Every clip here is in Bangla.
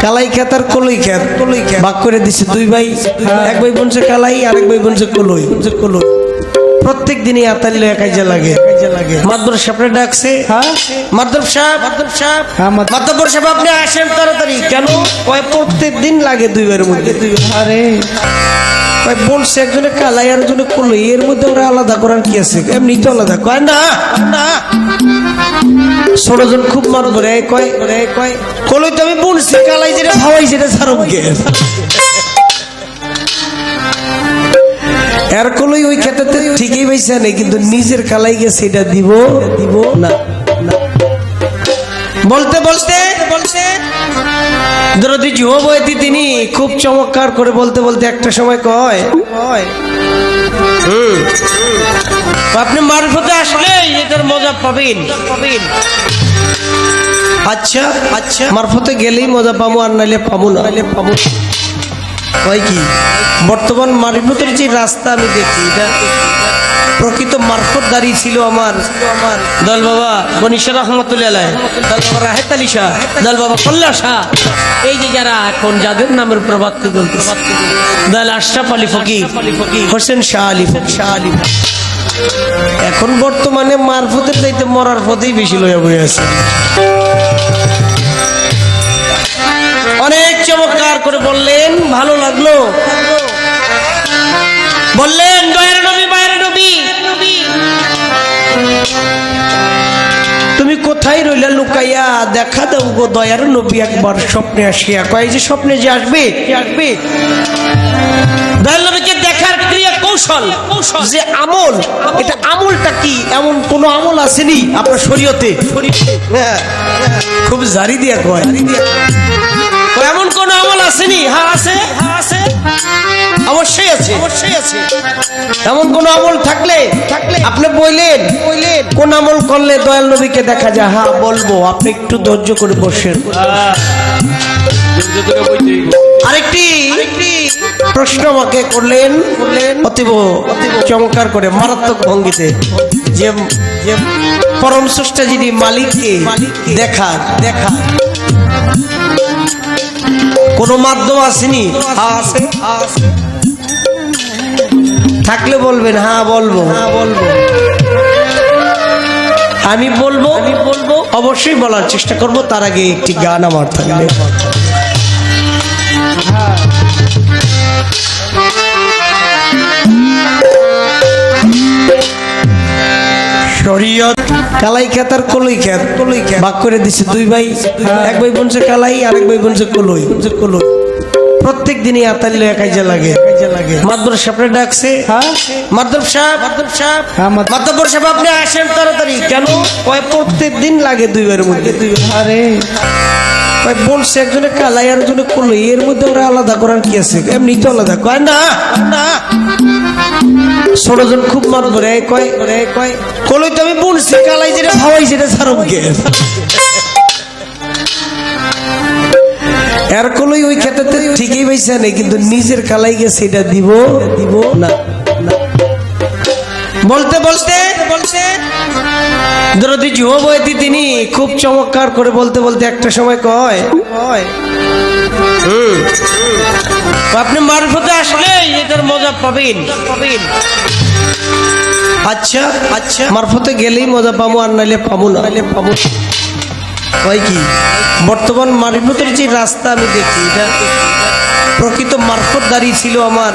কালাই খেত আর কলই খেত ভাগ করে দিছে দুই ভাই। এক ভাই বনছে কালাই, আরেক ভাই বনছে কলই। প্রত্যেক দিনই আতাল লয়ে কাজে লাগে। মাদবর সাহেবরে ডাকছে, মাদবর সাহেব মাদবর সাহেব আপনি আসেন তাড়াতাড়ি। কেন? কয় প্রত্যেক দিন লাগে দুই ভাইয়ের মধ্যে। আরে কয় বলছে একজনে কালাই আর একজনে কলই, এর মধ্যে ওরা আলাদা করার কি আছে? এমনি তো আলাদা। কয় না না, ষোলোজন খুব মারব রে। কয় কলই তো আমি বলছি, কালাই যেটা খাওয়াই সেটা ছাড়ব কে? এর কলই ওই ক্ষেত্রে ঠিকই পাইছে না, কিন্তু নিজের কালাই গেছে এটা দিব না। বলতে বলতে দরদি যুবতী তিনি খুব চমৎকার করে বলতে বলতে একটা সময় কয়, আপনি মারফতে আসলে এটার মজা পাবেন। আচ্ছা আচ্ছা, মারফতে গেলেই মজা পাবো, আর নাইলে পাবো না। কি বর্তমান মারফতের যে রাস্তা আমি দেখি, এটা প্রকৃত মারফত দাঁড়িয়ে ছিল আমার দল বাবা গনিশা রহমতুল্লাহ, দল বাবা রাহেত আলী শাহ, দল বাবা কল্লা শাহ। এই যে যারা এখন যাদের নামের প্রবাদ দল আশরাফ আলী ফকির, হোসেন শাহ আলী, এখন বর্তমানে মারফতের চাইতে মরার পথেই বেশি লইয়া বই আছে। অনেক চমৎকার করে বললেন, ভালো লাগলো। বললেন দয়ার নবী, মায়ের নবী, তুমি কোথায় রইলা লুকাইয়া? দেখা দাও গো দয়ার নবী একবার স্বপ্নে আসিয়া। কয় যে স্বপ্নে যে আসবে দয়ার নবীকে দেখার ক্রিয়া কৌশল যে আমল, এটা আমলটা কি? এমন কোন আমল আসেনি আপনার শরীয়তে? খুব জারি দিয়া কয়, এমন কোন আমল আসেনি? হ্যাঁ আছে, অবশ্যই আছে। এমন কোন আমল থাকলে আপনি বললেন কোন আমল করলে দয়াল নবীকে দেখা যায়? হ্যাঁ বলবো, আপনি একটু ধৈর্য করে বসেন। আরেকটি প্রশ্ন আমাকে করলেন অতীব চমৎকার করে, মারাত্মক ভঙ্গিতে, যে পরম স্রষ্টা যিনি মালিককে দেখা কোন মাধ্যম আসেনি? থাকলে বলবেন। হ্যাঁ বলবো। আমি বলবো অবশ্যই বলার চেষ্টা করব। তার আগে একটি গান আমার থাকবে। শরীয়ত কালাই খেত আর কলই খেত ভাগ করে দিছে দুই ভাই। এক ভাই বনছে কালাই, আরেক ভাই বনছে কলই। প্রত্যেক দিনই আতাল লয়ে কাজে লাগে। মাদবর সাহেবরে ডাকছে, মাদবর সাহেব আপনি আসেন তাড়াতাড়ি। কেন? কয় প্রত্যেক দিন লাগে দুই ভাইয়ের মধ্যে। আরে কয় বলছে একজনে কালাই আর একজনে কলই, এর মধ্যে ওরা আলাদা করার কি আছে? এমনি তো আলাদা। কয় না না, ষোলোজন খুব মারব রে। কয় কলই তো আমি বলছি, কালাই যেটা খাওয়াই সেটা ছাড়ব কে? এর কলই ওই ক্ষেত্রে ঠিকই পাইছে না, কিন্তু নিজের কালাই গেছে এটা দিব না। বলতে দরদি যুবতী তিনি খুব চমৎকার করে বলতে বলতে একটা সময় কয়, আপনি মারফতে আসলে এটার মজা পাবেন। আচ্ছা আচ্ছা, মারফতে গেলেই মজা পাবো, আর নাইলে পাবো না। কি বর্তমান মারফতের যে রাস্তা আমি দেখি, এটা প্রকৃত মারফত দাঁড়িয়ে ছিল আমার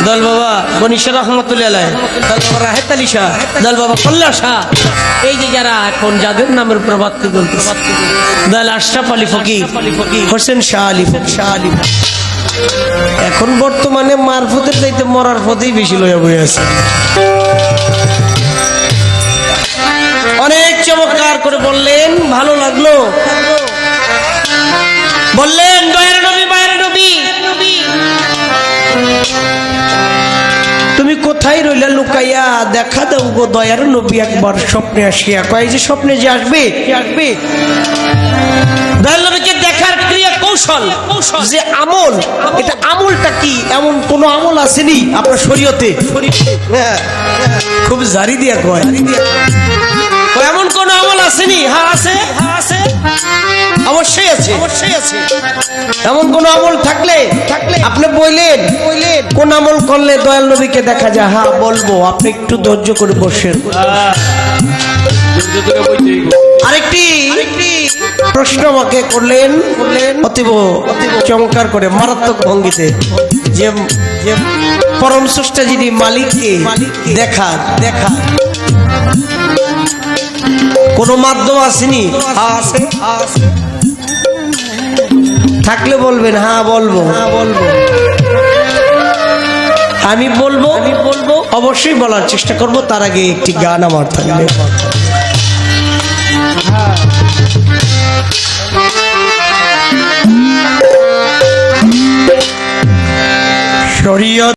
দল বাবা গনিশা রহমতুল্লাহ, দল বাবা রাহেত আলী শাহ, দল বাবা কল্লা শাহ। এই যে যারা এখন যাদের নামের প্রবাদ দল আশরাফ আলী ফকির, হোসেন শাহ আলী, এখন বর্তমানে মারফতের চাইতে মরার পথেই বেশি লইয়া বই আছে। অনেক চমৎকার করে বললেন, ভালো লাগলো। বললেন দয়ার নবী, মায়ের নবী, তুমি কোথায় রইলা লুকাইয়া? দেখা দাও গো দয়ার নবী একবার স্বপ্নে আসিয়া। কয় যে স্বপ্নে যে আসবে দয়াল নবীকে দেখার ক্রিয়া কৌশল যে আমল, এটা আমলটা কি? এমন কোন আমল আসেনি আপনার শরীয়তে? খুব জারি দিয়া কয়, এমন কোন আমল আসেনি? হ্যাঁ আছে। অবশ্যই আছে, অবশ্যই আছে। এমন কোন আমল থাকলে আপনি বললেন কোন আমল করলে দয়াল নবীকে দেখা যায়? হ্যাঁ বলবো, আপনি একটু ধৈর্য করে বসেন। আরেকটি প্রশ্ন আমাকে করলেন অতীব চমৎকার করে, মারাত্মক ভঙ্গিতে, যে পরম স্রষ্টা যিনি মালিককে দেখা কোন মাধ্যম আসেনি? আছে, থাকলে বলবেন। হ্যাঁ বলবো, আমি বলবো অবশ্যই বলার চেষ্টা করব। তার আগে একটি গান আমার থাকবে। শরীয়ত